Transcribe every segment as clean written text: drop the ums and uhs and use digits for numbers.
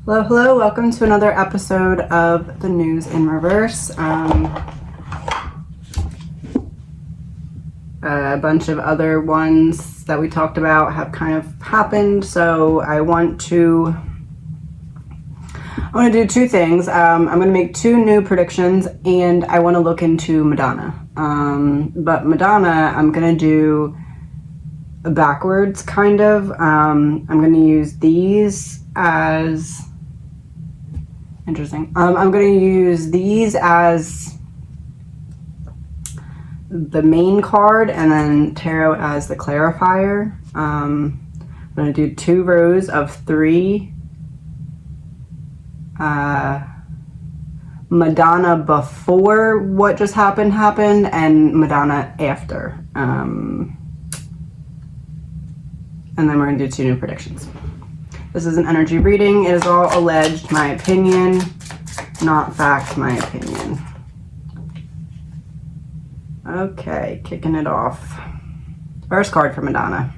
Hello, hello, welcome to another episode of the News in Reverse. A bunch of other ones that we talked about have kind of happened, so I want to do two things. I'm going to make two new predictions, and I want to look into Madonna. But Madonna, I'm going to do backwards, kind of. I'm going to use these as... Interesting. I'm going to use these as the main card and then tarot as the clarifier. I'm going to do 2 rows of 3 Madonna before what just happened and Madonna after. And then we're going to do 2 new predictions. This is an energy reading. It is all alleged, my opinion, not fact, my opinion. Okay, kicking it off. First card for Madonna.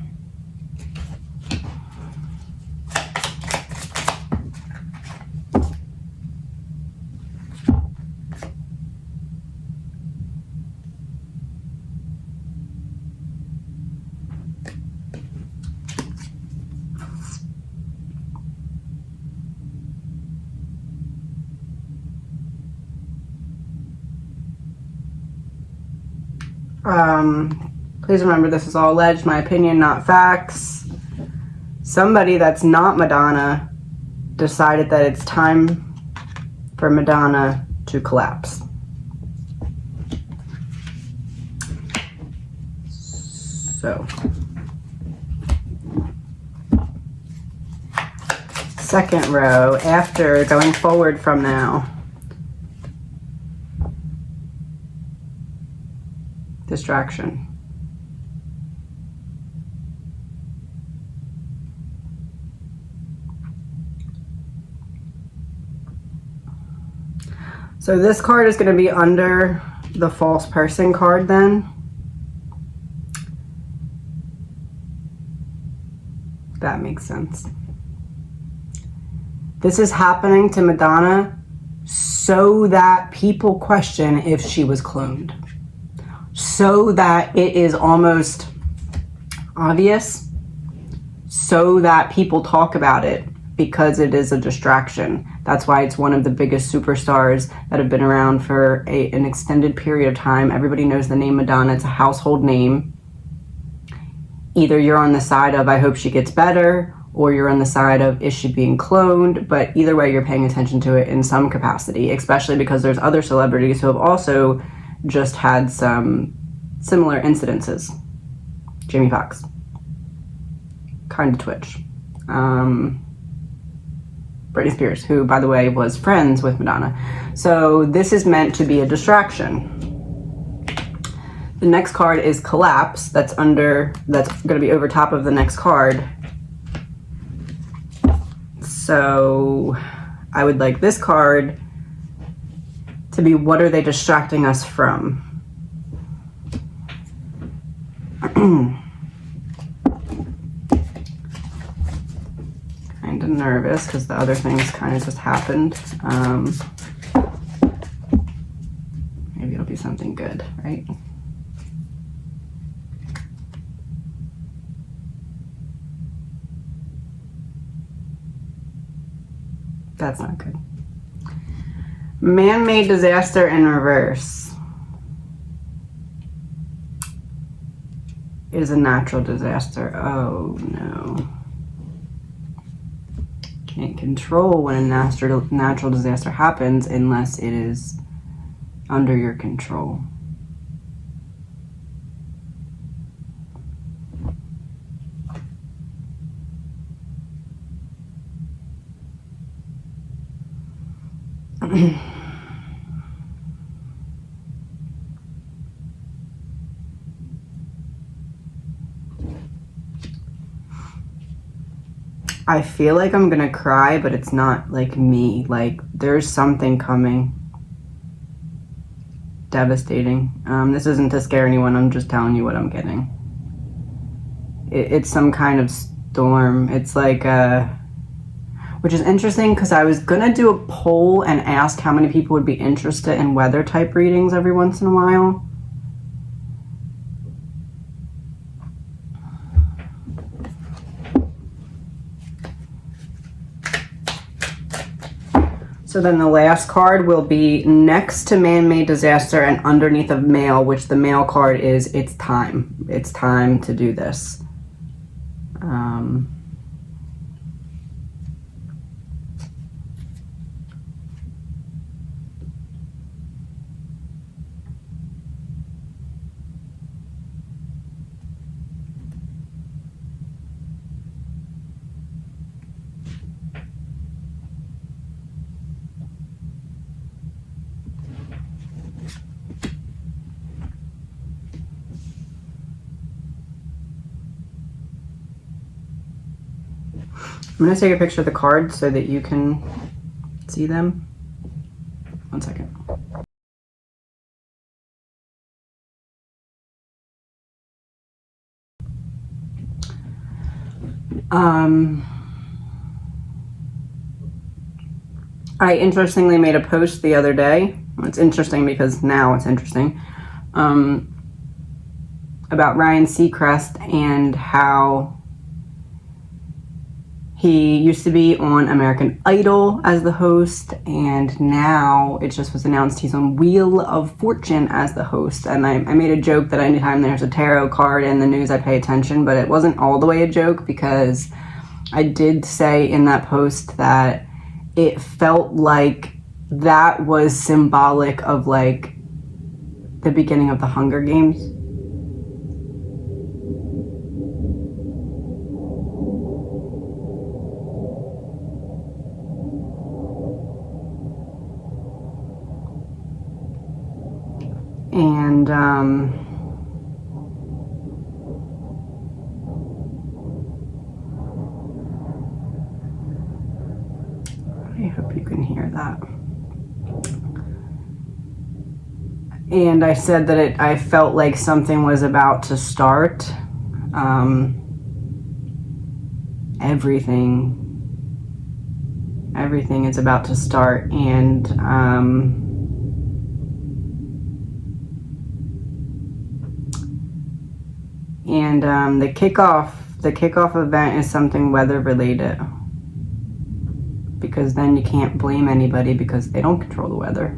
Please remember this is all alleged, my opinion, not facts. Somebody that's not Madonna decided that it's time for Madonna to collapse. So, second row, after going forward from now. Distraction. So this card is going to be under the false person card then. That makes sense. This is happening to Madonna so that people question if she was cloned. So that it is almost obvious, so that people talk about it because it is a distraction. That's why it's one of the biggest superstars that have been around for an extended period of time. Everybody knows the name Madonna. It's a household name. Either you're on the side of I hope she gets better, or you're on the side of is she being cloned, but either way you're paying attention to it in some capacity, especially because there's other celebrities who have also just had some similar incidences. Jamie Foxx, kind of Twitch. Britney Spears, who, by the way, was friends with Madonna. So this is meant to be a distraction. The next card is Collapse. That's going to be over top of the next card. So I would like this card to be, what are they distracting us from? Kind of nervous because the other things kind of just happened. Maybe it'll be something good, right? That's not good. Man-made disaster in reverse is a natural disaster. Oh no. Can't control when a natural disaster happens unless it is under your control. I feel like I'm gonna cry, but it's not like me. Like there's something coming. Devastating. This isn't to scare anyone. I'm just telling you what I'm getting. It's some kind of storm. It's like which is interesting because I was gonna do a poll and ask how many people would be interested in weather type readings every once in a while. So then the last card will be next to man-made disaster and underneath of male, which the male card is it's time. It's time to do this. I'm going to take a picture of the cards so that you can see them. 1 second. I interestingly made a post the other day. It's interesting because now it's interesting. About Ryan Seacrest and how he used to be on American Idol as the host, and now it just was announced he's on Wheel of Fortune as the host. And I made a joke that anytime there's a tarot card in the news, I pay attention, but it wasn't all the way a joke because I did say in that post that it felt like that was symbolic of like the beginning of the Hunger Games. And I hope you can hear that. And I said that I felt like something was about to start. Everything is about to start, and the kickoff event is something weather related, because then you can't blame anybody because they don't control the weather.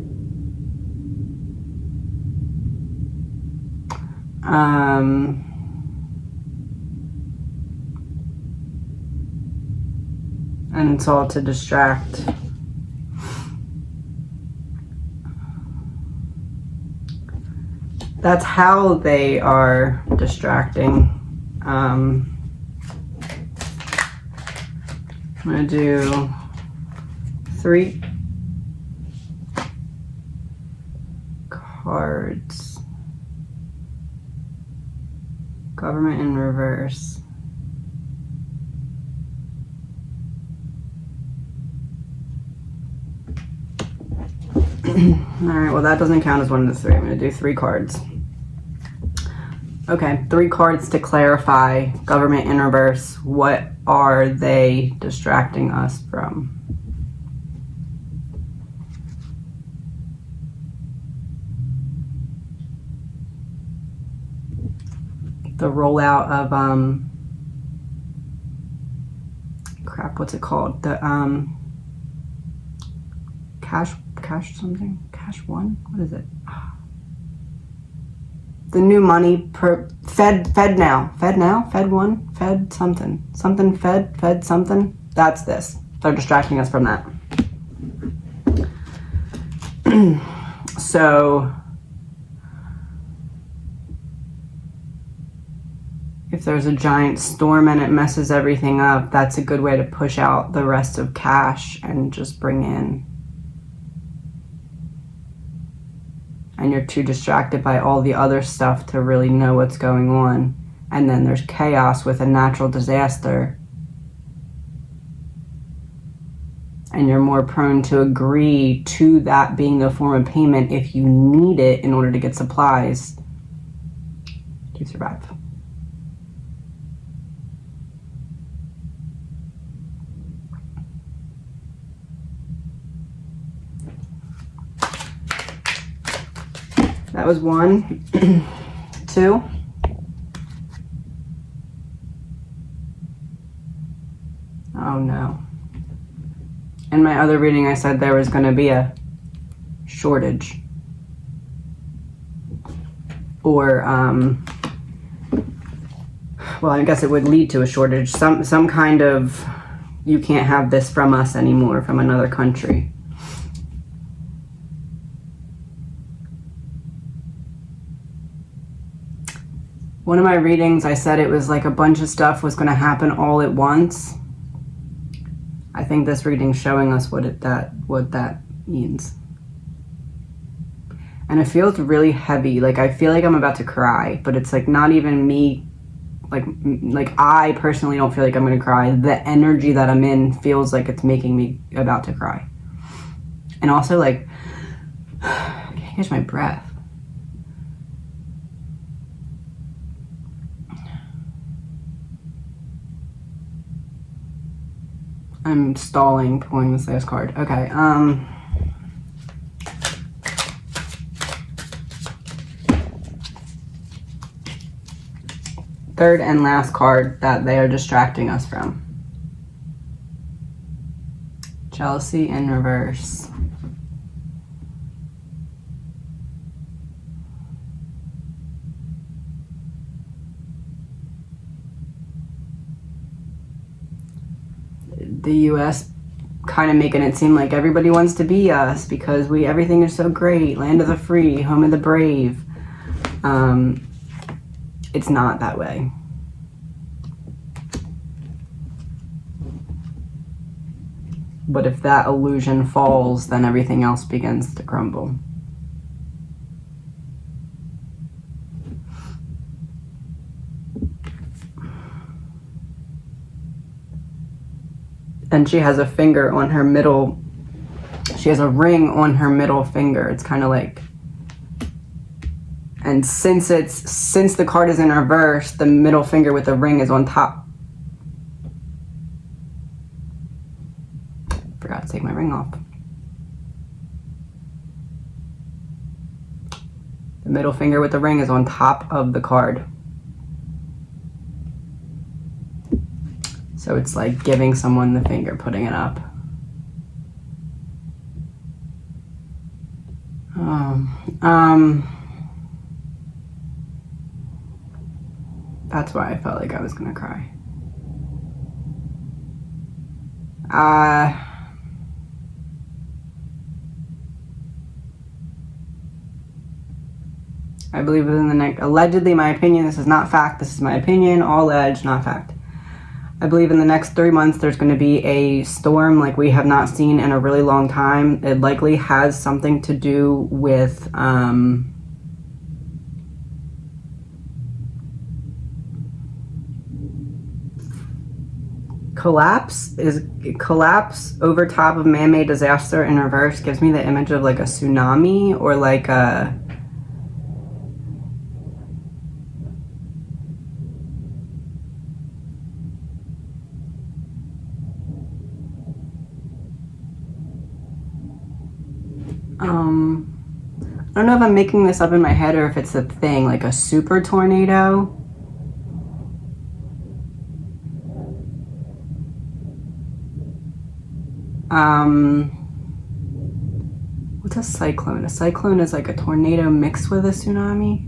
And it's all to distract. That's how they are distracting. I'm gonna do 3 cards. Government in reverse. Alright, well that doesn't count as one of the 3. I'm going to do 3 cards. Okay, 3 cards to clarify government in reverse. What are they distracting us from? The rollout of crap, what's it called? The cash something? Cash one? What is it? The new money per Fed now, Fed one, Fed something, Fed something. That's this. They're distracting us from that. So if there's a giant storm and it messes everything up, that's a good way to push out the rest of cash and just bring in. And you're too distracted by all the other stuff to really know what's going on. And then there's chaos with a natural disaster. And you're more prone to agree to that being the form of payment if you need it in order to get supplies to survive. That was 1. 2. Oh no. In my other reading, I said there was going to be a shortage. Or, well, I guess it would lead to a shortage. Some kind of, you can't have this from us anymore, from another country. One of my readings, I said it was like a bunch of stuff was going to happen all at once. I think this reading's showing us what that means. And it feels really heavy. Like, I feel like I'm about to cry, but it's like not even me. Like I personally don't feel like I'm going to cry. The energy that I'm in feels like it's making me about to cry. And also, like, I can't catch my breath. I'm stalling pulling this last card. Okay, third and last card that they are distracting us from. Jealousy in reverse. The U.S. kind of making it seem like everybody wants to be us because everything is so great. Land of the free, home of the brave. It's not that way. But if that illusion falls, then everything else begins to crumble. And she has a finger on her middle, she has a ring on her middle finger. It's kind of like, and since the card is in reverse, the middle finger with the ring is on top. Forgot to take my ring off. The middle finger with the ring is on top of the card. So it's like giving someone the finger, putting it up. That's why I felt like I was gonna cry. I believe within the next, allegedly, my opinion, this is not fact, this is my opinion, all alleged, not fact. I believe in the next 3 months there's going to be a storm like we have not seen in a really long time. It likely has something to do with collapse over top of man-made disaster in reverse gives me the image of like a tsunami or like a I don't know if I'm making this up in my head or if it's a thing, like a super tornado. What's a cyclone? A cyclone is like a tornado mixed with a tsunami.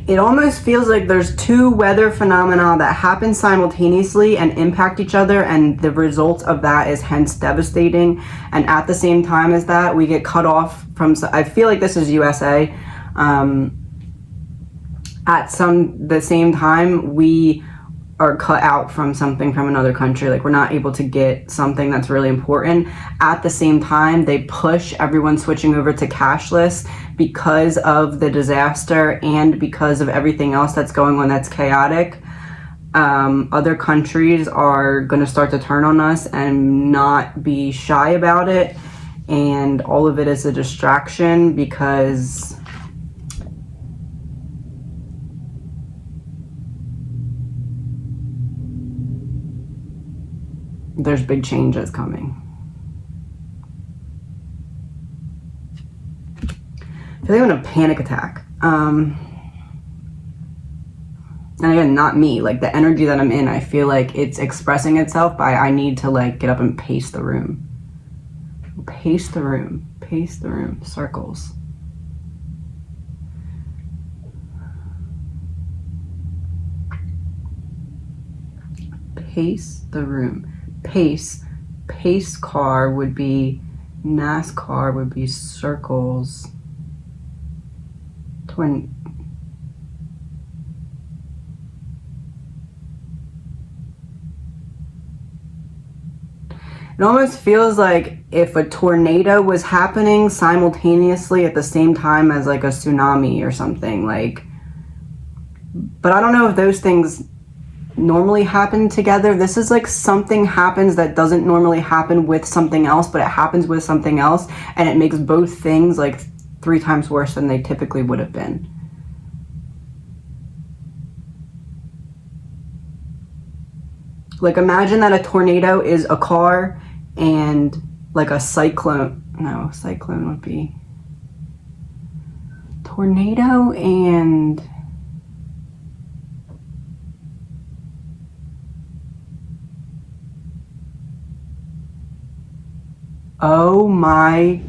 It almost feels like there's two weather phenomena that happen simultaneously and impact each other, and the result of that is hence devastating. And at the same time as that, we get cut off from, I feel like this is USA. At the same time, we are cut out from something from another country. Like, we're not able to get something that's really important. At the same time, they push everyone switching over to cashless because of the disaster and because of everything else that's going on that's chaotic. Other countries are going to start to turn on us and not be shy about it. and all of it is a distraction because there's big changes coming. I feel like I'm in a panic attack. And again, not me, like the energy that I'm in, I feel like it's expressing itself by I need to like get up and pace the room. Pace the room, pace the room, circles. Pace the room. Pace. Pace car would be NASCAR, would be circles. It almost feels like if a tornado was happening simultaneously at the same time as like a tsunami or something, like, but I don't know if those things normally happen together. This is like something happens that doesn't normally happen with something else, but it happens with something else, and it makes both things like 3 times worse than they typically would have been. Like imagine that a tornado is a car and like a cyclone. No, cyclone would be tornado and oh my.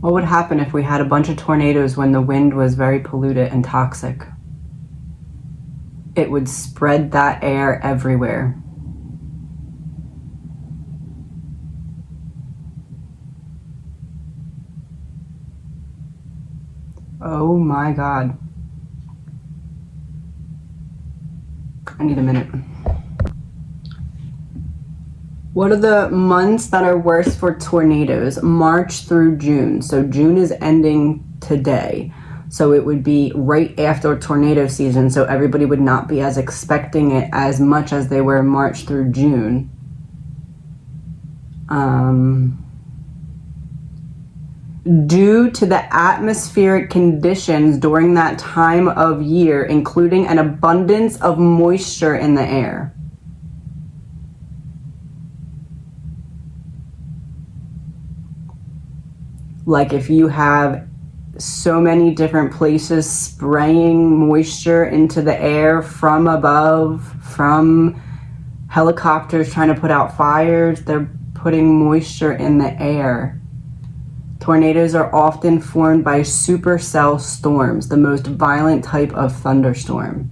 What would happen if we had a bunch of tornadoes when the wind was very polluted and toxic? It would spread that air everywhere. Oh my God. I need a minute. What are the months that are worse for tornadoes? March through June. So June is ending today. So it would be right after tornado season. So everybody would not be as expecting it as much as they were March through June. Due to the atmospheric conditions during that time of year, including an abundance of moisture in the air. Like if you have so many different places spraying moisture into the air from above, from helicopters trying to put out fires, they're putting moisture in the air. Tornadoes are often formed by supercell storms, the most violent type of thunderstorm.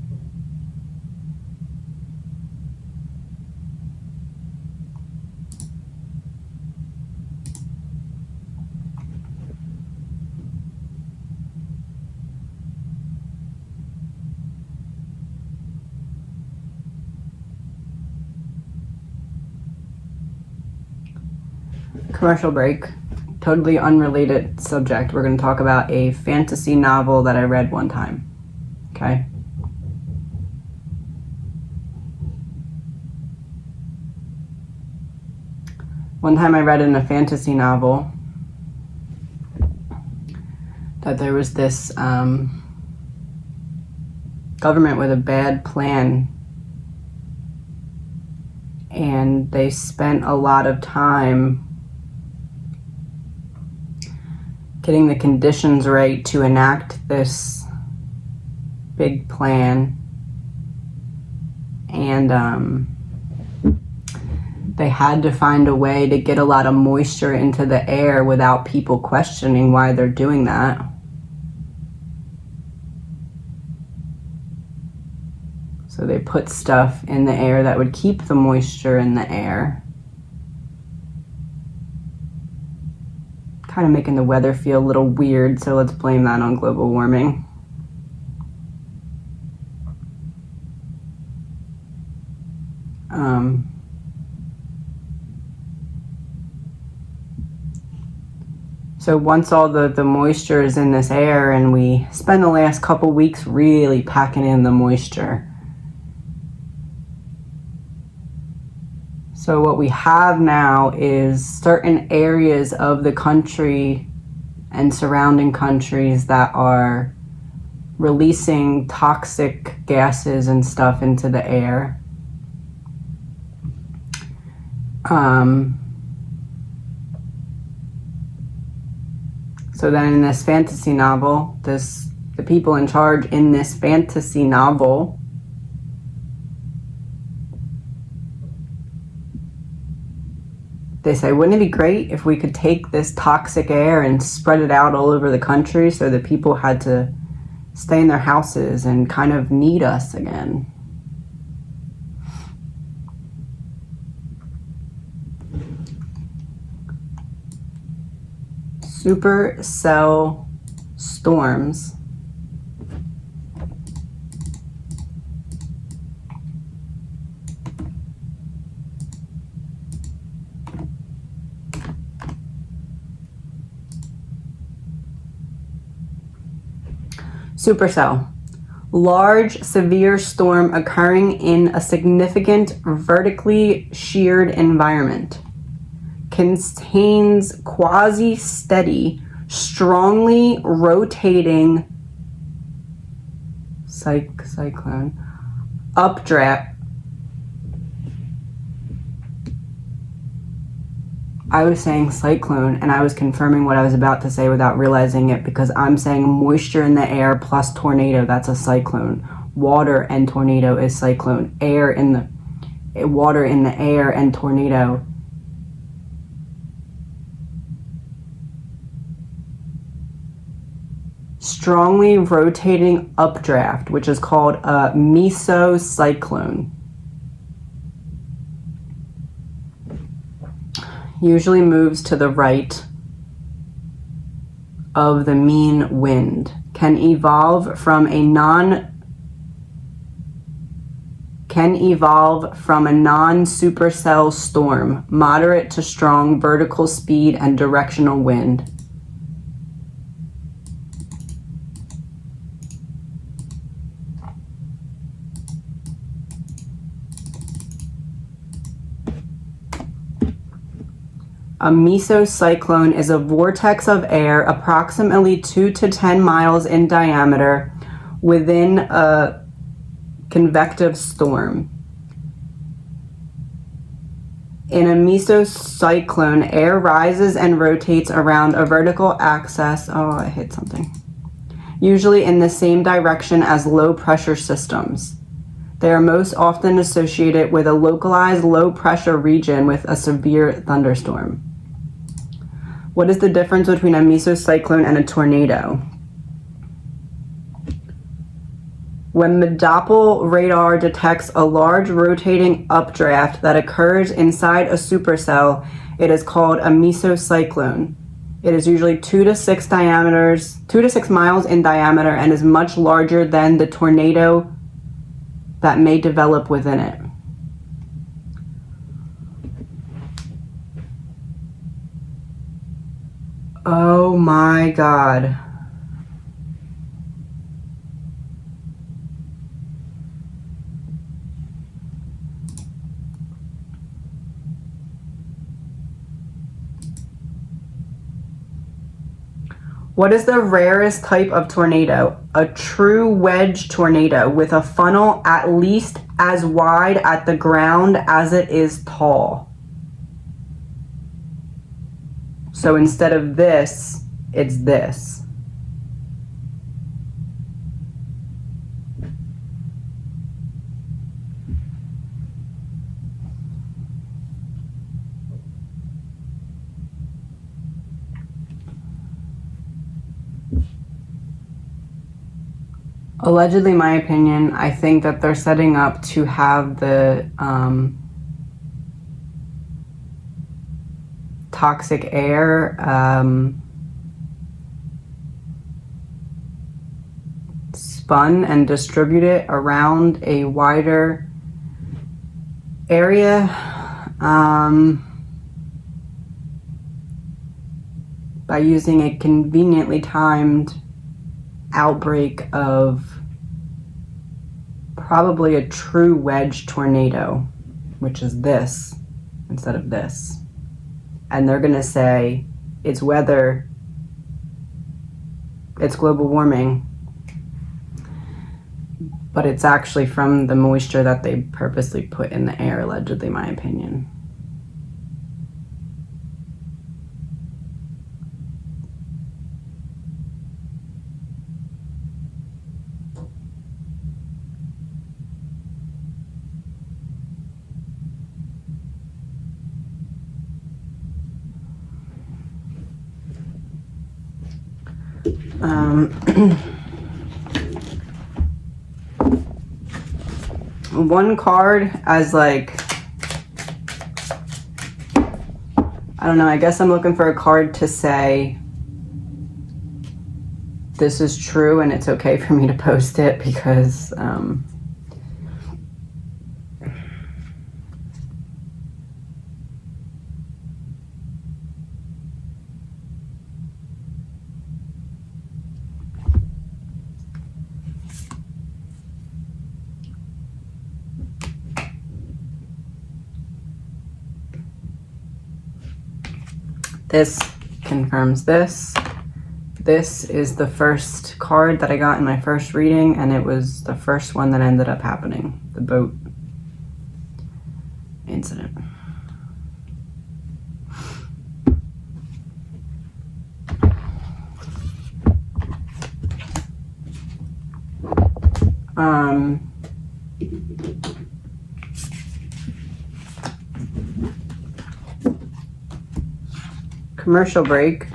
Commercial break. Totally unrelated subject. We're going to talk about a fantasy novel that I read one time. Okay? One time I read in a fantasy novel that there was this government with a bad plan, and they spent a lot of time getting the conditions right to enact this big plan, and they had to find a way to get a lot of moisture into the air without people questioning why they're doing that. So they put stuff in the air that would keep the moisture in the air, kind of making the weather feel a little weird, so let's blame that on global warming. So once all the moisture is in this air, and we spend the last couple weeks really packing in the moisture. So what we have now is certain areas of the country and surrounding countries that are releasing toxic gases and stuff into the air. So then in this fantasy novel, the people in charge in this fantasy novel they say, wouldn't it be great if we could take this toxic air and spread it out all over the country so that people had to stay in their houses and kind of need us again? Supercell storms. Supercell. Large, severe storm occurring in a significant vertically sheared environment. Contains quasi-steady, strongly rotating cyclone updraft. I was saying cyclone, and I was confirming what I was about to say without realizing it, because I'm saying moisture in the air plus tornado, that's a cyclone. Water and tornado is cyclone. Water in the air and tornado. Strongly rotating updraft, which is called a mesocyclone. Usually moves to the right of the mean wind. Can evolve from a non-supercell storm, moderate to strong vertical speed and directional wind. A mesocyclone is a vortex of air approximately 2 to 10 miles in diameter within a convective storm. In a mesocyclone, air rises and rotates around a vertical axis. Oh, I hit something. Usually in the same direction as low pressure systems. They are most often associated with a localized low pressure region with a severe thunderstorm. What is the difference between a mesocyclone and a tornado? When Doppler radar detects a large rotating updraft that occurs inside a supercell, it is called a mesocyclone. It is usually 2 to 6 miles in diameter and is much larger than the tornado that may develop within it. Oh my God. What is the rarest type of tornado? A true wedge tornado with a funnel at least as wide at the ground as it is tall. So instead of this, it's this. Allegedly, my opinion, I think that they're setting up to have the toxic air spun and distributed around a wider area. by using a conveniently timed outbreak of probably a true wedge tornado, which is this instead of this. And they're going to say it's weather, it's global warming, but it's actually from the moisture that they purposely put in the air, allegedly, my opinion. One card as like, I don't know, I guess I'm looking for a card to say this is true and it's okay for me to post it because this confirms this. This is the first card that I got in my first reading, and it was the first one that ended up happening, the boat incident. Commercial break,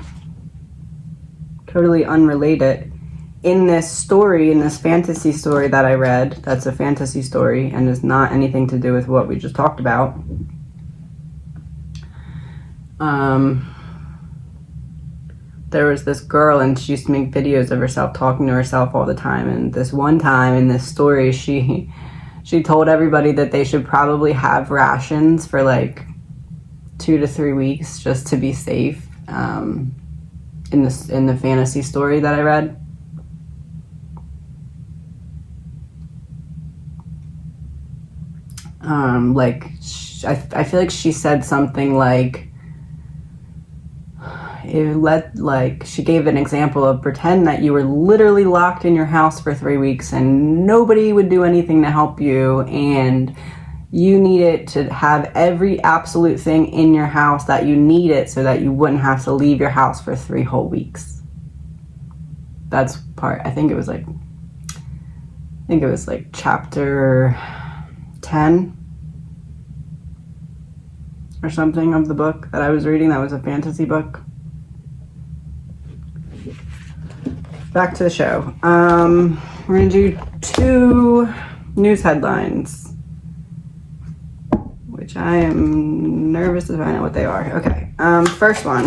totally unrelated. In this story, in this fantasy story that I read, that's a fantasy story and is not anything to do with what we just talked about. There was this girl and she used to make videos of herself talking to herself all the time, and this one time in this story she told everybody that they should probably have rations for like 2 to 3 weeks just to be safe, in the fantasy story that I read. I feel like she said something like, she gave an example of pretend that you were literally locked in your house for 3 weeks and nobody would do anything to help you, and you needed to have every absolute thing in your house that you needed so that you wouldn't have to leave your house for 3 whole weeks. That's part, I think it was like chapter 10 or something of the book that I was reading. That was a fantasy book. Back to the show. We're gonna do 2 news headlines, which I am nervous to find out what they are. Okay, first one.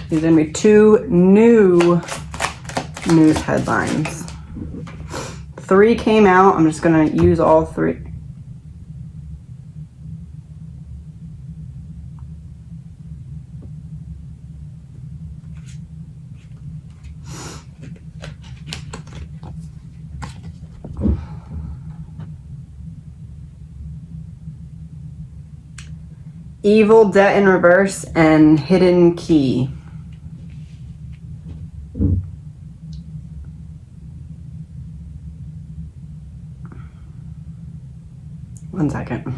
These are gonna be 2 new news headlines. 3 came out. I'm just gonna use all 3. Evil, Debt in Reverse, and Hidden Key. One second.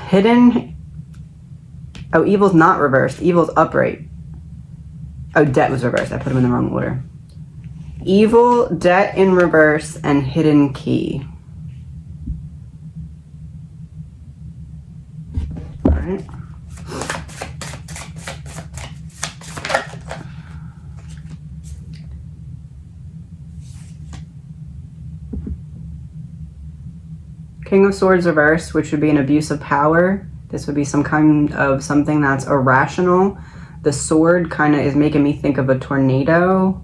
Hidden. Oh, Evil's not reversed. Evil's upright. Oh, Debt was reversed. I put them in the wrong order. Evil, Debt in Reverse, and Hidden Key. All right. King of Swords reverse, which would be an abuse of power. This would be some kind of something that's irrational. The sword kind of is making me think of a tornado,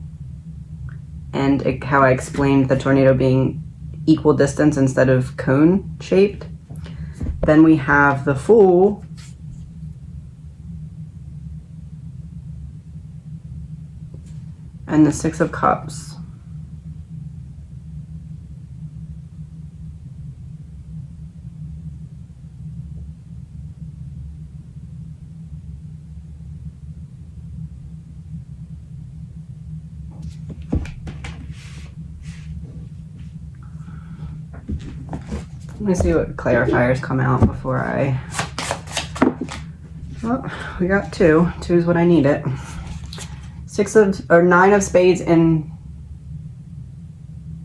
and how I explained the tornado being equal distance instead of cone shaped. Then we have the Fool, and the Six of Cups. Let me see what clarifiers come out before I... Oh, we got two. Two is what I needed. Nine of Spades in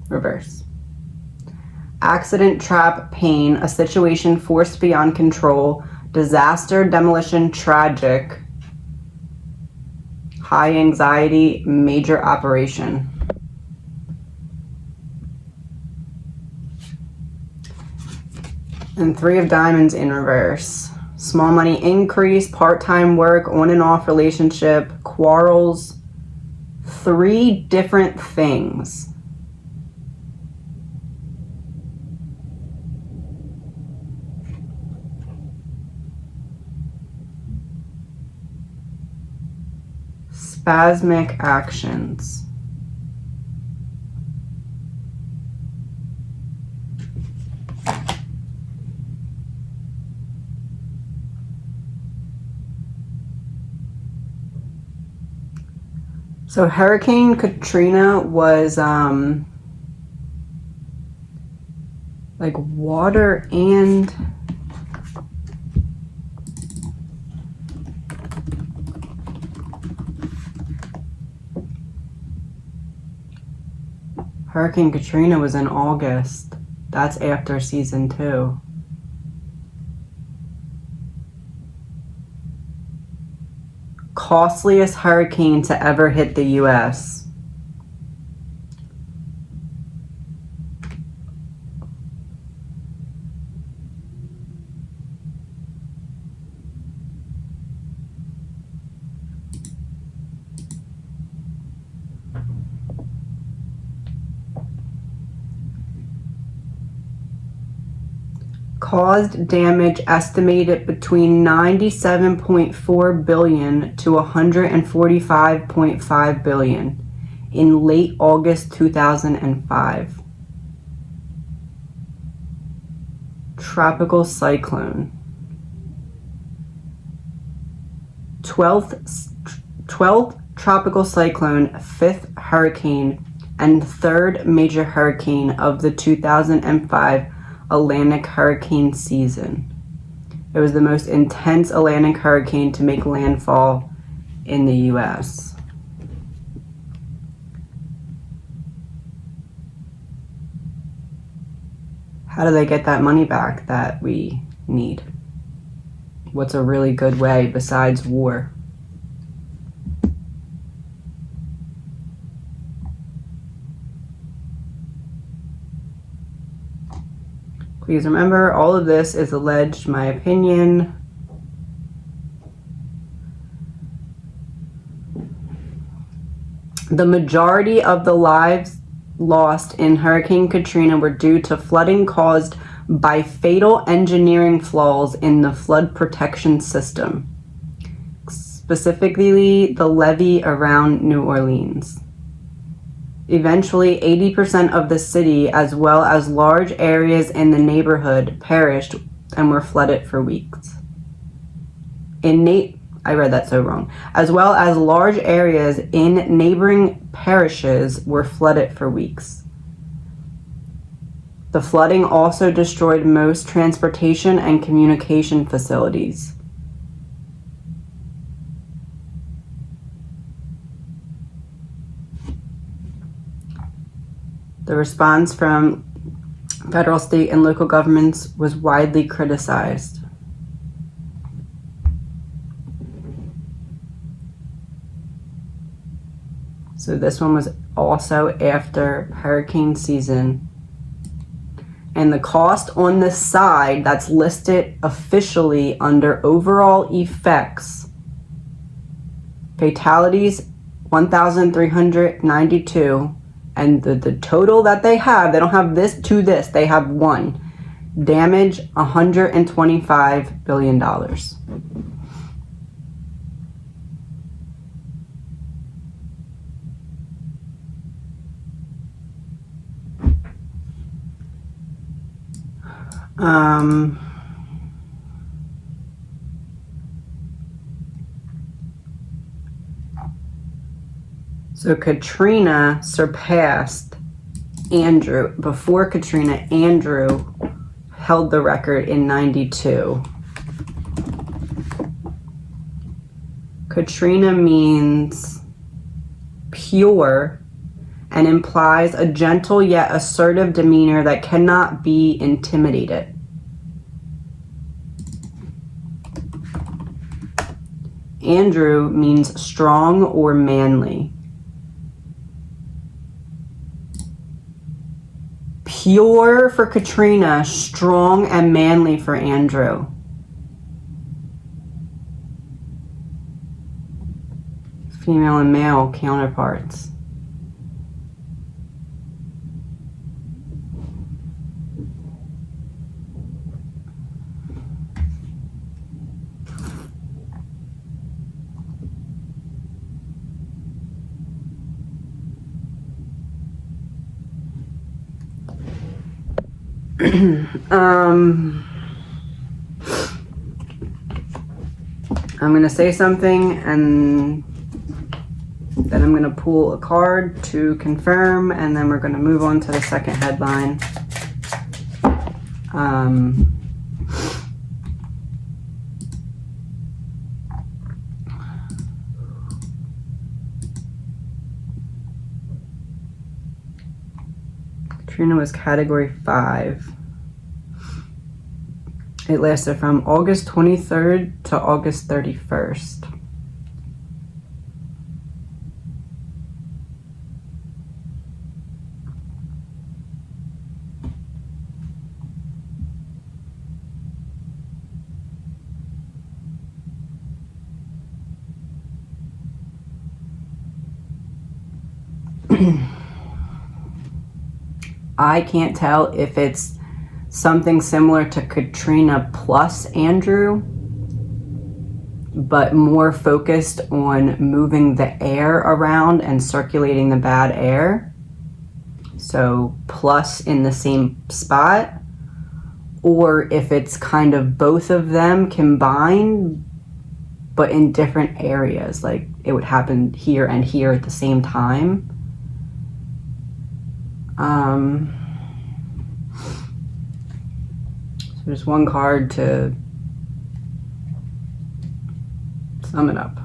reverse. Accident, trap, pain, a situation forced beyond control, disaster, demolition, tragic, high anxiety, major operation. And Three of Diamonds in reverse. Small money increase, part-time work, on and off relationship, quarrels. Three different things. Spasmic actions. So Hurricane Katrina was like water and Hurricane Katrina was in August. That's after season 2. Costliest hurricane to ever hit the U.S. Caused damage estimated between $97.4 billion to $145.5 billion in late August 2005. Tropical cyclone. 12th tropical cyclone, 5th hurricane, and 3rd major hurricane of the 2005 Atlantic hurricane season. It was the most intense Atlantic hurricane to make landfall in the U.S. How do they get that money back that we need? What's a really good way besides war? Please remember, all of this is alleged, my opinion. The majority of the lives lost in Hurricane Katrina were due to flooding caused by fatal engineering flaws in the flood protection system, specifically the levee around New Orleans. Eventually, 80% of the city, as well as large areas in the neighborhood, perished and were flooded for weeks. I read that so wrong. As well as large areas in neighboring parishes were flooded for weeks. The flooding also destroyed most transportation and communication facilities. The response from federal, state, and local governments was widely criticized. So this one was also after hurricane season. And the cost on the side that's listed officially under overall effects, fatalities 1,392, And the total that they don't have this to this, they have one. Damage, $125 billion. So Katrina surpassed Andrew. Before Katrina, Andrew held the record in 92. Katrina means pure and implies a gentle yet assertive demeanor that cannot be intimidated. Andrew means strong or manly. Pure for Katrina, strong and manly for Andrew. Female and male counterparts. I'm going to say something and then I'm going to pull a card to confirm, and then we're going to move on to the second headline. Katrina was category 5. It lasted from August 23rd to August 31st. I can't tell if it's something similar to Katrina plus Andrew, but more focused on moving the air around and circulating the bad air. So plus in the same spot, or if it's kind of both of them combined, but in different areas, like it would happen here and here at the same time. So just one card to sum it up.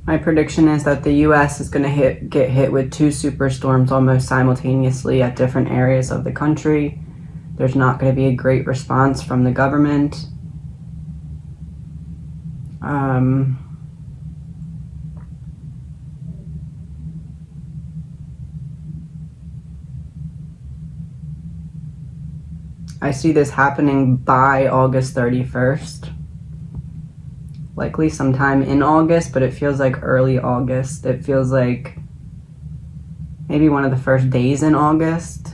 My prediction is that the U.S. is going to get hit with 2 superstorms almost simultaneously at different areas of the country. There's not going to be a great response from the government. I see this happening by August 31st. Likely sometime in August, but it feels like early August. It feels like maybe one of the first days in August.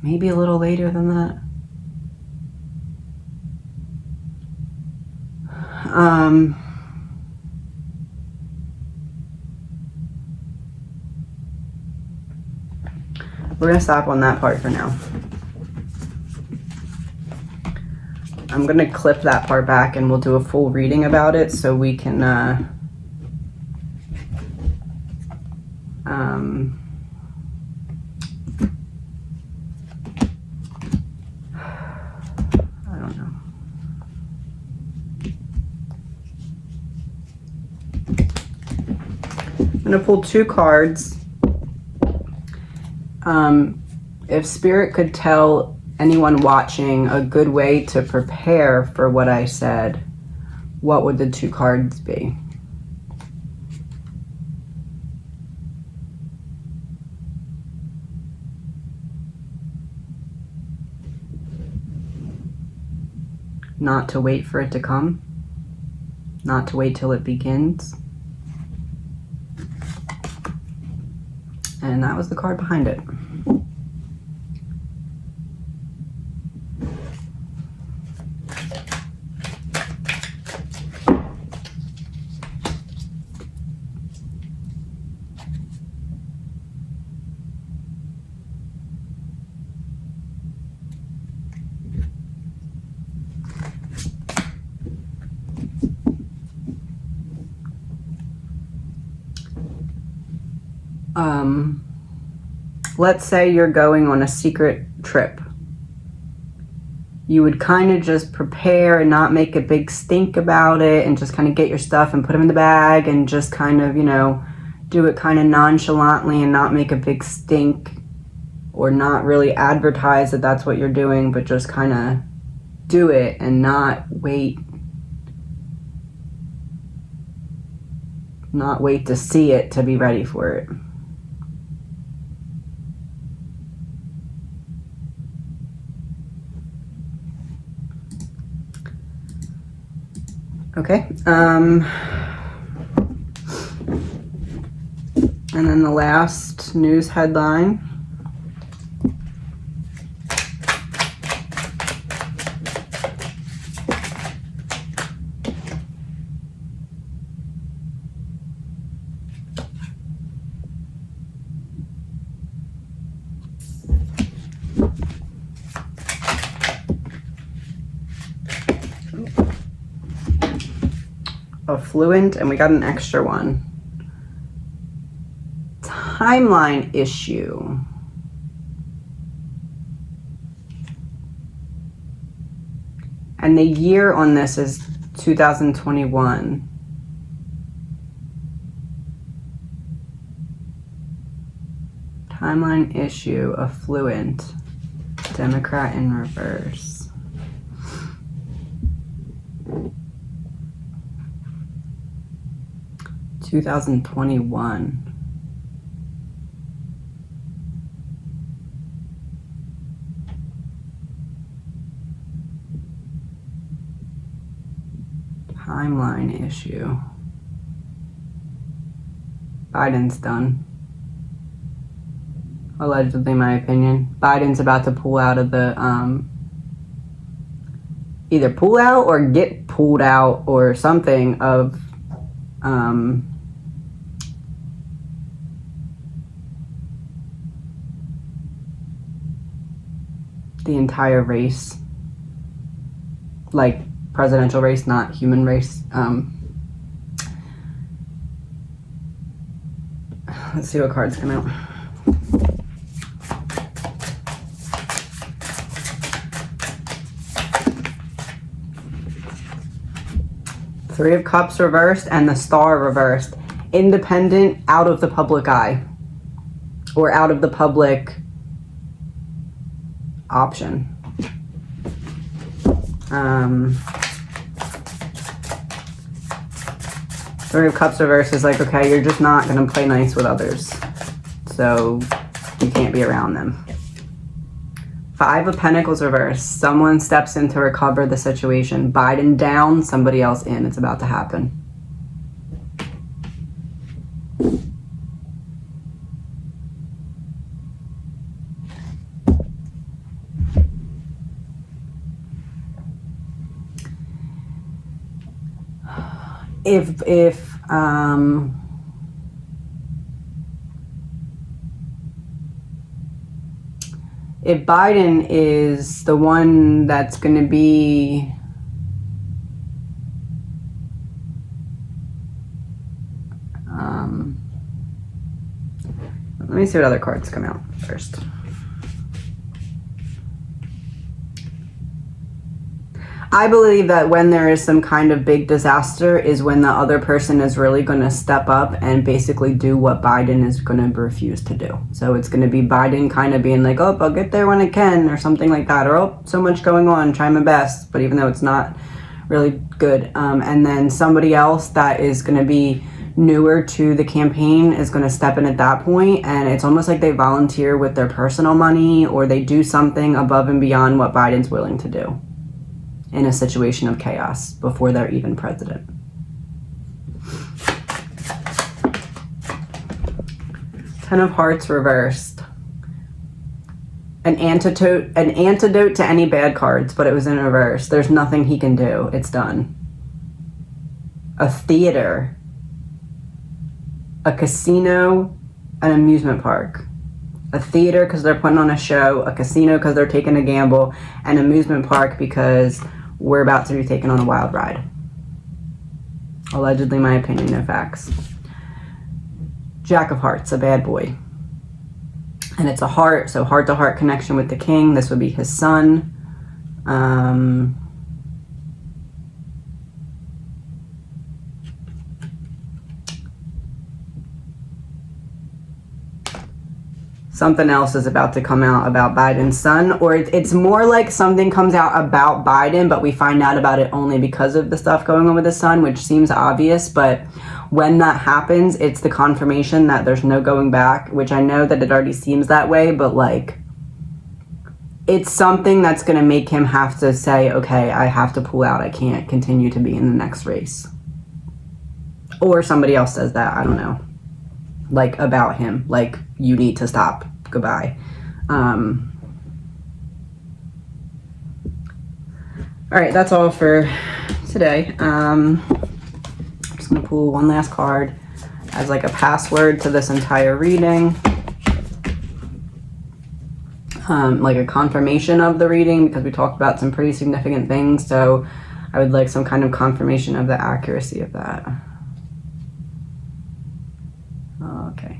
Maybe a little later than that. We're going to stop on that part for now. I'm going to clip that part back and we'll do a full reading about it so we can I don't know. I'm going to pull 2 cards. If Spirit could tell anyone watching a good way to prepare for what I said, what would the 2 cards be? Not to wait for it to come. Not to wait till it begins. And that was the card behind it. Let's say you're going on a secret trip. You would kind of just prepare and not make a big stink about it and just kind of get your stuff and put them in the bag and just kind of, you know, do it kind of nonchalantly and not make a big stink or not really advertise that that's what you're doing, but just kind of do it and not wait to see it to be ready for it. Okay, and then the last news headline. Affluent, and we got an extra one. Timeline issue. And the year on this is 2021. Timeline issue, affluent, Democrat in reverse. (2021). Timeline issue. Biden's done. Allegedly, my opinion. Biden's about to pull out of the, either pull out or get pulled out or something of, the entire race, like presidential race, not human race. Let's see what cards come out. Three of Cups reversed and the Star reversed. Independent, out of the public eye, or out of the public option. Three of Cups reversed is like, okay, you're just not going to play nice with others, so you can't be around them. Five of Pentacles reversed. Someone steps in to recover the situation. Biden down, somebody else in. It's about to happen. If Biden is the one that's going to be let me see what other cards come out first. I believe that when there is some kind of big disaster is when the other person is really going to step up and basically do what Biden is going to refuse to do. So it's going to be Biden kind of being like, oh, I'll get there when I can, or something like that, or oh, so much going on, try my best, but even though it's not really good. And then somebody else that is going to be newer to the campaign is going to step in at that point, and it's almost like they volunteer with their personal money, or they do something above and beyond what Biden's willing to do in a situation of chaos before they're even president. Ten of Hearts reversed. An antidote to any bad cards, but it was in reverse. There's nothing he can do. It's done. A theater, a casino, an amusement park. A theater because they're putting on a show, a casino because they're taking a gamble, an amusement park because we're about to be taken on a wild ride. Allegedly, my opinion, no facts. Jack of Hearts, a bad boy. And it's a heart, so heart-to-heart connection with the king. This would be his son. Something else is about to come out about Biden's son, or it's more like something comes out about Biden, but we find out about it only because of the stuff going on with his son, which seems obvious, but when that happens, it's the confirmation that there's no going back, which I know that it already seems that way, but like, it's something that's going to make him have to say, okay, I have to pull out. I can't continue to be in the next race. Or somebody else says that, I don't know. Like, about him. Like, you need to stop. Goodbye. All right, that's all for today. I'm just going to pull one last card as like a password to this entire reading. Like a confirmation of the reading, because we talked about some pretty significant things, so I would like some kind of confirmation of the accuracy of that. Okay.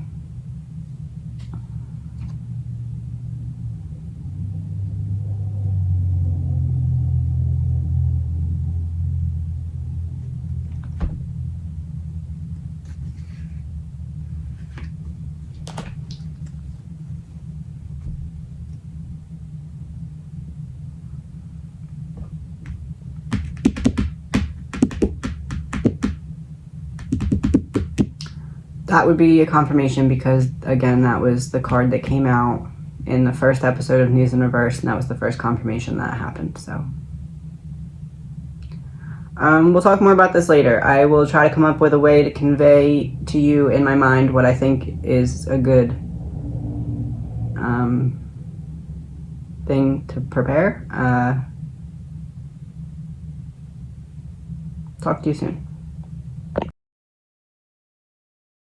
That would be a confirmation because, again, that was the card that came out in the first episode of News in Reverse, and that was the first confirmation that happened, so. We'll talk more about this later. I will try to come up with a way to convey to you in my mind what I think is a good thing to prepare. Talk to you soon.